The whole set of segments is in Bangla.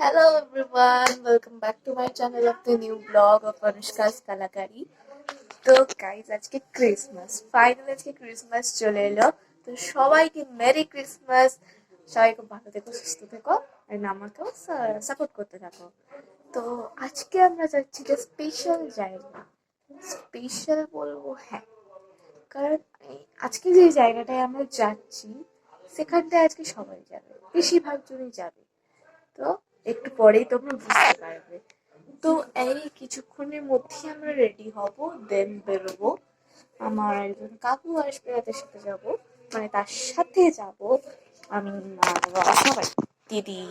Hello everyone, welcome back to my channel of the new vlog of Anushka's Kalakari. তো গাইজ আজকে ক্রিসমাস ফাইনালি আজকে ক্রিসমাস চলে এলো। তো সবাইকে মেরি ক্রিসমাস। সবাই খুব ভালো থেকো, সুস্থ থেকো, আর আমাকেও সাপোর্ট করতে থাকো। তো আজকে আমরা যাচ্ছি যে স্পেশাল জায়গা। স্পেশাল বলবো হ্যাঁ, কারণ আজকে যে জায়গাটায় আমরা যাচ্ছি সেখানটায় আজকে সবাই যাবে, বেশিরভাগ জনই যাবে। তো একটু পরেই তোমরা বুঝতে পারবে। তো এই কিছুক্ষণের মধ্যেই আমরা রেডি হব, দেন বেরোবো। আমার একজন কাকু আসবে, তাদের সাথে যাব, মানে তার সাথে যাব আমি, মা, বাবা, সবাই, দিদি,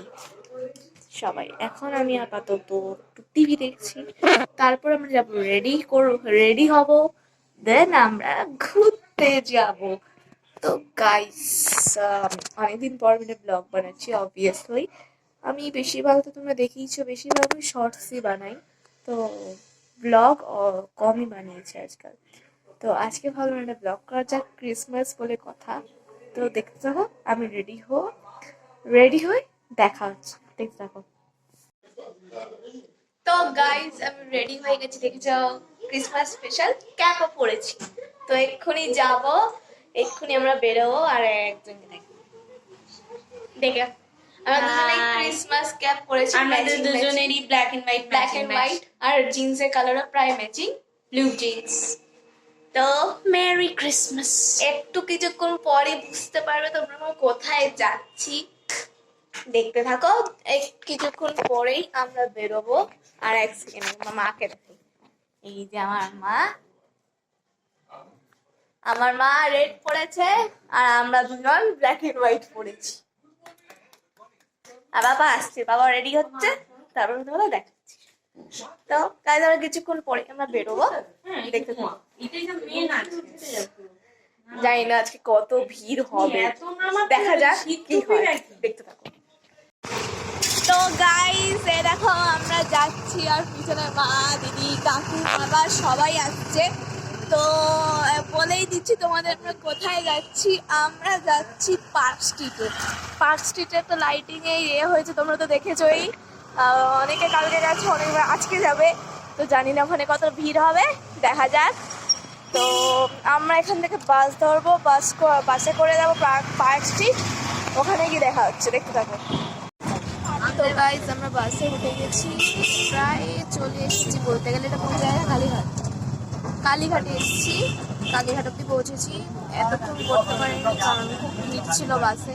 সবাই। এখন আমি আপাতত একটু টিভি দেখছি, তারপর আমরা যাব, রেডি হব, দেন আমরা ঘুরতে যাব। তো গাইস, অনেকদিন পর মানে ব্লগ বানাচ্ছি অবভিয়াসলি। আমি বেশিরভাগ তো তোমরা দেখেইছো, বেশিরভাগ আমি শর্টসই বানাই, তো ব্লগ কমই বানিয়েছি আজকাল। তো আজকে ভালো একটা ব্লগ করা যাক, ক্রিসমাস বলে কথা। তো দেখতে থাকো, আমি রেডি হই, দেখা হচ্ছে, দেখতে থাকো। তো গাইজ আমি রেডি হয়ে গেছি, দেখে যাও, ক্রিসমাস স্পেশাল ক্যাপও পরেছি। তো এক্ষুনি আমরা বেরোবো। আর একজনকে দেখে আমরা দুজনেই ক্রিসমাস ক্যাপ পরেছি, আমাদের দুজনেরই ব্ল্যাক এন্ড হোয়াইট আর জিন্সের কালারও প্রায় ম্যাচিং, ব্লু জিন্স। তো মেরি ক্রিসমাস। একটু কিছুক্ষণ পরে বুঝতে পারবে তোমরা আমরা কোথায় যাচ্ছি, দেখতে থাকো। কিছুক্ষণ পরেই আমরা বেরোবো। আর এক সেকেন্ড মাকে দেখি, এই যে আমার মা রেড পরেছে, আর আমরা দুজন ব্ল্যাক এন্ড হোয়াইট পরেছি। আর বাবা আসছে, বাবা রেডি হচ্ছে, তারপর তোমাদের দেখাচ্ছি। তো কাজ আমরা কিছুক্ষণ পরে আমরা বেরোবো, দেখতে থাকো। জানি না আজকে কত ভিড় হবে, দেখা যাক কি হয়, দেখতে থাকো। তো গাইস এ দেখো আমরা যাচ্ছি, আর পিছনে মা, দিদি, কাকু, বাবা সবাই আসছে। তো বলেই দিচ্ছি তোমাদের আমরা কোথায় যাচ্ছি। আমরা যাচ্ছি পার্ক স্ট্রিটে। পার্ক স্ট্রিটে তো লাইটিং হয়েছে, তোমরা তো দেখেছোই। অনেকে কালকে গেছে, অনেকে আজকে যাবে। তো জানি না ওখানে কত ভিড় হবে, দেখা যাক। তো আমরা এখান থেকে বাস ধরবো, বাসে করে যাবো পার্ক স্ট্রিট, ওখানে গিয়ে দেখা হচ্ছে, দেখতে থাকো। তো গাইজ আমরা বাসে উঠে গেছি, প্রায় চলে এসেছি বলতে গেলে। এটা কোন জায়গায়? কালীঘাটে এসেছি, কালীঘাট অব্দি পৌঁছেছি। এতক্ষণ করতে পারিনি কারণ খুব ভিড় ছিল বাসে।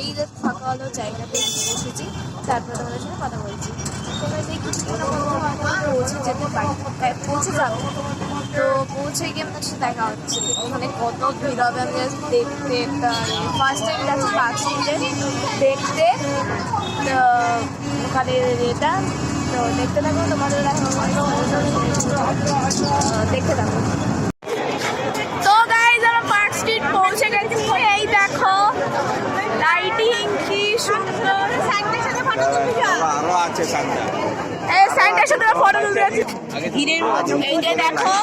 এই যে ফাঁকা হলো জায়গাতে এসেছি, তারপরে তোমাদের সঙ্গে কথা বলছি। তোমরা যে কিছুক্ষণ পৌঁছে যেতে পারি, পৌঁছে যাবো। তো পৌঁছে গিয়ে আমাদের সাথে দেখা হচ্ছে। ওখানে কত ভিড় হবে আমি জাস্ট দেখতে, ফার্স্ট টাইম যাচ্ছি পার্ক স্ট্রিটে দেখতে। ওখানে এটা তো দেখতে থাকো, তোমাদের দেখতে থাকো। তো গাইজ আমরা পার্ক স্ট্রিট পৌঁছে গেছি। এই দেখো লাইটিং কি সুন্দর, সাইডের সাথে ফটো তুলবি, আরো আছে এই সাইডের সাথে ফটো তুলতে যাচ্ছি ভিড়ের মধ্যে। এই যে দেখো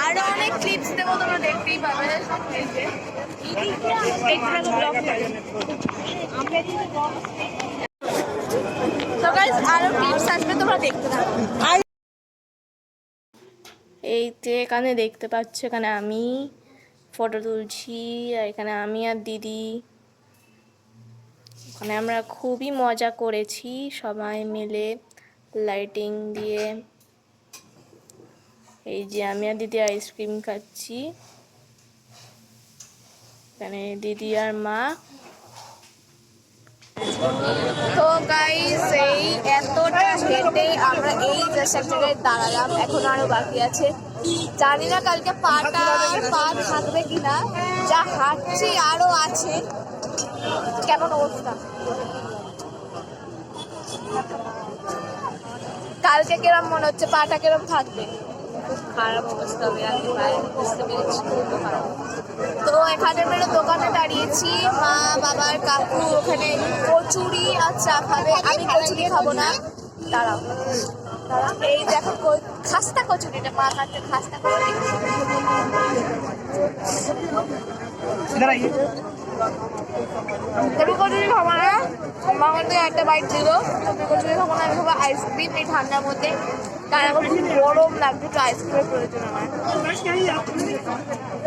আরো অনেক ক্লিপস দেবো, তোমরা দেখতেই পাবে। তো গাইস আরো ক্লিপস আসবে, তোমরা দেখতে থাকো। এই যে এখানে দেখতে পাচ্ছ, এখানে আমি ফটো তুলছি, আর এখানে আমি আর দিদি। ওখানে আমরা খুবই মজা করেছি সবাই মিলে লাইটিং দিয়ে। এই যে আমি আর দিদি আইসক্রিম খাচ্ছি, এখানে দিদি আর মা। তো গাইস এই এতটা হেঁটে আমরা এই জাস্ট এক জায়গায় দাঁড়ালাম, এখন আরো বাকি আছে। জানি না কালকে পা থাকবে কিনা, যা হাঁটছি আরো আছে। কেমন অবস্থা কালকে, কিরম মনে হচ্ছে, পাটা কিরম থাকবে? খুব খারাপ অবস্থা হবে, আমি বুঝতে পেরেছি, খুব খারাপ। তো এখানে আমরা দোকানে দাঁড়িয়েছি, মা, বাবার, কাকু ওখানে কচুরি আর চা খাবে। আমি কচুরি খাবো না, দাঁড়াও। এই দেখো খাস্তা কচুরিটা, মা খাচ্ছে খাস্তা কচুরি। তুমি কচুরি খাবো না? মা ওখান থেকে একটা বাইট দিল। তুমি বলছো তখন আমি খাবো আইসক্রিম এই ঠান্ডার মধ্যে, কারণ আমার খুব গরম লাগছে, একটু আইসক্রিমের প্রয়োজন আমার।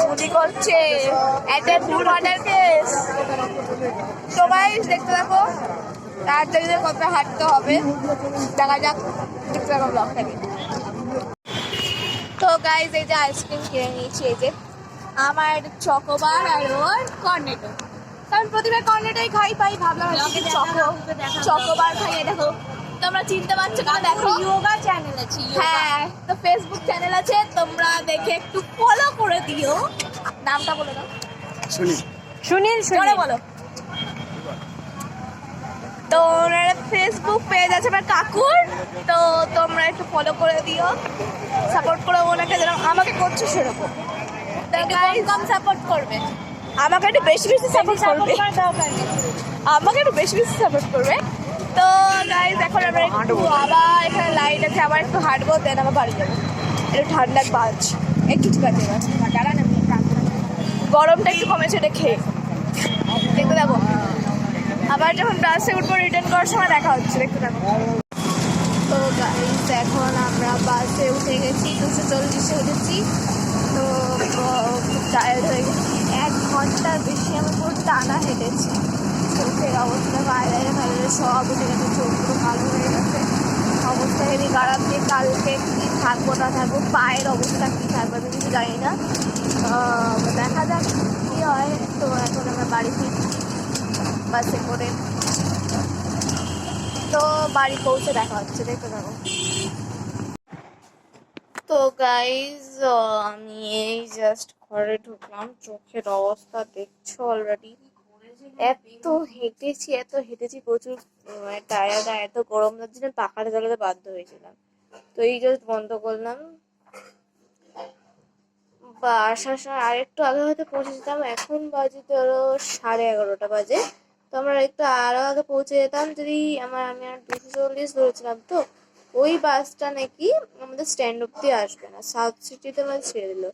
মুদি করছে একটা ফুড অর্ডার কেস। তো গাইস দেখতে থাকো, তাড়াতাড়ি কত হাঁটতে হবে দেখা যাক, দেখতে থাকো ব্লগটাকে। তো গাইস এই যে আইসক্রিম কিনে নিয়েছি, এই যে আমার চকোবার আর ওর কর্নেটো, কারণ প্রতিবার কর্নেটোই খাই পাই, ভাবলাম চকোবার খাই। দেখো তোমরা চিনতে পারছো না, দেখো योगा चैनल আছে। হ্যাঁ, তো ফেসবুক চ্যানেল আছে, তোমরা দেখে একটু ফলো করে দিও। নামটা বলে দাও। সুনীল জোরে বলো। তো ওনার ফেসবুক পেজ আছে আমার কাকুর, তো তোমরা একটু ফলো করে দিও, সাপোর্ট করো ওনাকে, যেন আমাকে করছো সেরকম। কম সাপোর্ট করবে, আমাকে একটু বেশি বেশি সাপোর্ট করবে, আমাকে একটু বেশি বেশি সাপোর্ট করবে। তো গাইজ এখন আমরা একটু আবার এখানে লাইট আছে, আবার একটু হাঁটবো, দেন আবার বাড়ি যাবো। একটু ঠান্ডার বাজ একটু, ঠিক আছে এবার দাঁড়ান, আমি গরমটা একটু কমেছে দেখে দেখতে যাবো। আবার যখন বাসে উঠবো রিটার্ন করার সময় দেখা হচ্ছে, দেখতে যাবো। তো গাইজ এখন আমরা বাসে উঠে গেছি, 240-এ উঠেছি। তো খুব টায়ার্ড হয়ে গেছি, 1 ঘন্টার বেশি আমি পুরো টানা হেঁটেছি। চোখের অবস্থা বাইরে সব উঠে গেছে, চোখগুলো কালো হয়ে গেছে, অবস্থা হেবি খারাপ। দিয়ে কালকে কী থাকবো না থাকবো, পায়ের অবস্থা কী থাকবে আমি কিছু জানি না, দেখা যাক কী হয়। তো এখন আমরা বাড়ি ফিরছি বাসে করে, তো বাড়ি পৌঁছে দেখা হচ্ছে, দেখতে থাকো। তো গাইজ আমি এই জাস্ট ঘরে ঢুকলাম, চোখের অবস্থা দেখছো অলরেডি। এত হেঁটেছি প্রচুর, টায়ার্ড, এত গরম লাগছিল, পাখাটা চালাতে বাধ্য হয়েছিলাম। তো এই জাস্ট বন্ধ করলাম, বা আসার সময় আরেকটু আগে হয়তো পৌঁছে যেতাম। এখন বাজে ধরো 11:30 বাজে, তো আমরা একটু আরো আগে পৌঁছে যেতাম যদি আমি আর 240 ধরেছিলাম। তো ওই বাসটা নাকি আমাদের স্ট্যান্ড অব্দি আসবে না, সাউথ সিটিতে মানে ছেড়ে দিল,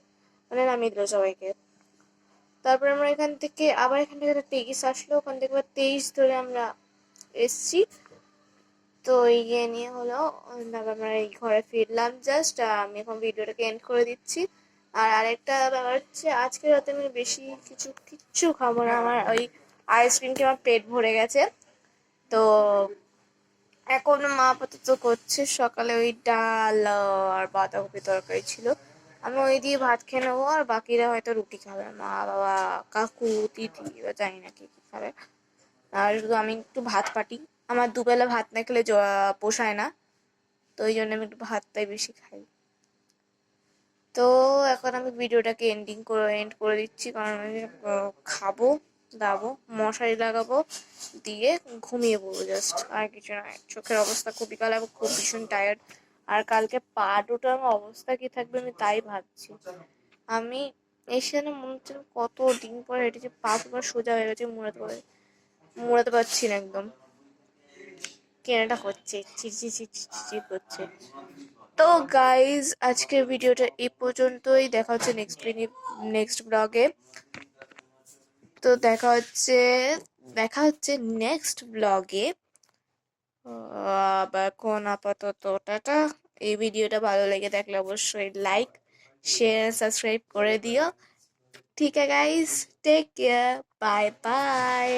মানে নামিয়ে দিল সবাইকে। তারপর আমরা এখান থেকে একটা 23 আসলো, ওখান থেকে আবার 23 ধরে আমরা এসছি। তো ইয়ে নিয়ে হলো, তারপর আমরা এই ঘরে ফিরলাম জাস্ট। আমি এখন ভিডিওটাকে এন্ড করে দিচ্ছি। আর আরেকটা ব্যাপার হচ্ছে, আজকে রাতে আমি বেশি কিচ্ছু খাবো না, আমার ওই আইসক্রিম খেয়ে আমার পেট ভরে গেছে। তো এখন মা আপাতত করছে, সকালে ওই ডাল আর বাঁধাকপি তরকারি ছিল, আমি ওই দিয়ে ভাত খেয়ে নেবো, আর বাকিরা হয়তো রুটি খাবে, মা বাবা কাকু দিদি বা জানি না কি কি খাবে। আর শুধু আমি একটু ভাত পাটি, আমার দুবেলা ভাত না খেলে পোষায় না, তো ওই জন্য আমি একটু ভাতটাই বেশি খাই। তো এখন আমি ভিডিওটাকে এন্ড করে দিচ্ছি, কারণ আমি খাবো দাবো, মশারি লাগাবো, দিয়ে ঘুমিয়ে পড়বো জাস্ট, আর কিছু নয়। চোখের অবস্থা খুবই খারাপ, খুব ভীষণ টায়ার্ড। আর কালকে পা দুটো আমার অবস্থা কি থাকবে আমি তাই ভাবছি। আমি এসে না মনে হচ্ছে কত দিন পরে হেঁটেছি, পা পুরো সোজা হয়ে গেছে, মুড়াতে পারছি না একদম, কেনাটা করছে চিচির করছে। তো গাইজ আজকের ভিডিওটা এই পর্যন্তই, দেখা হচ্ছে নেক্সট ব্লগে। তো দেখা হচ্ছে নেক্সট ব্লগে। আবার কোন আপাতত টাটা। এই ভিডিওটা ভালো লেগে থাকলে অবশ্যই লাইক শেয়ার সাবস্ক্রাইব করে দিও। ঠিক আছে guys, take care, bye by.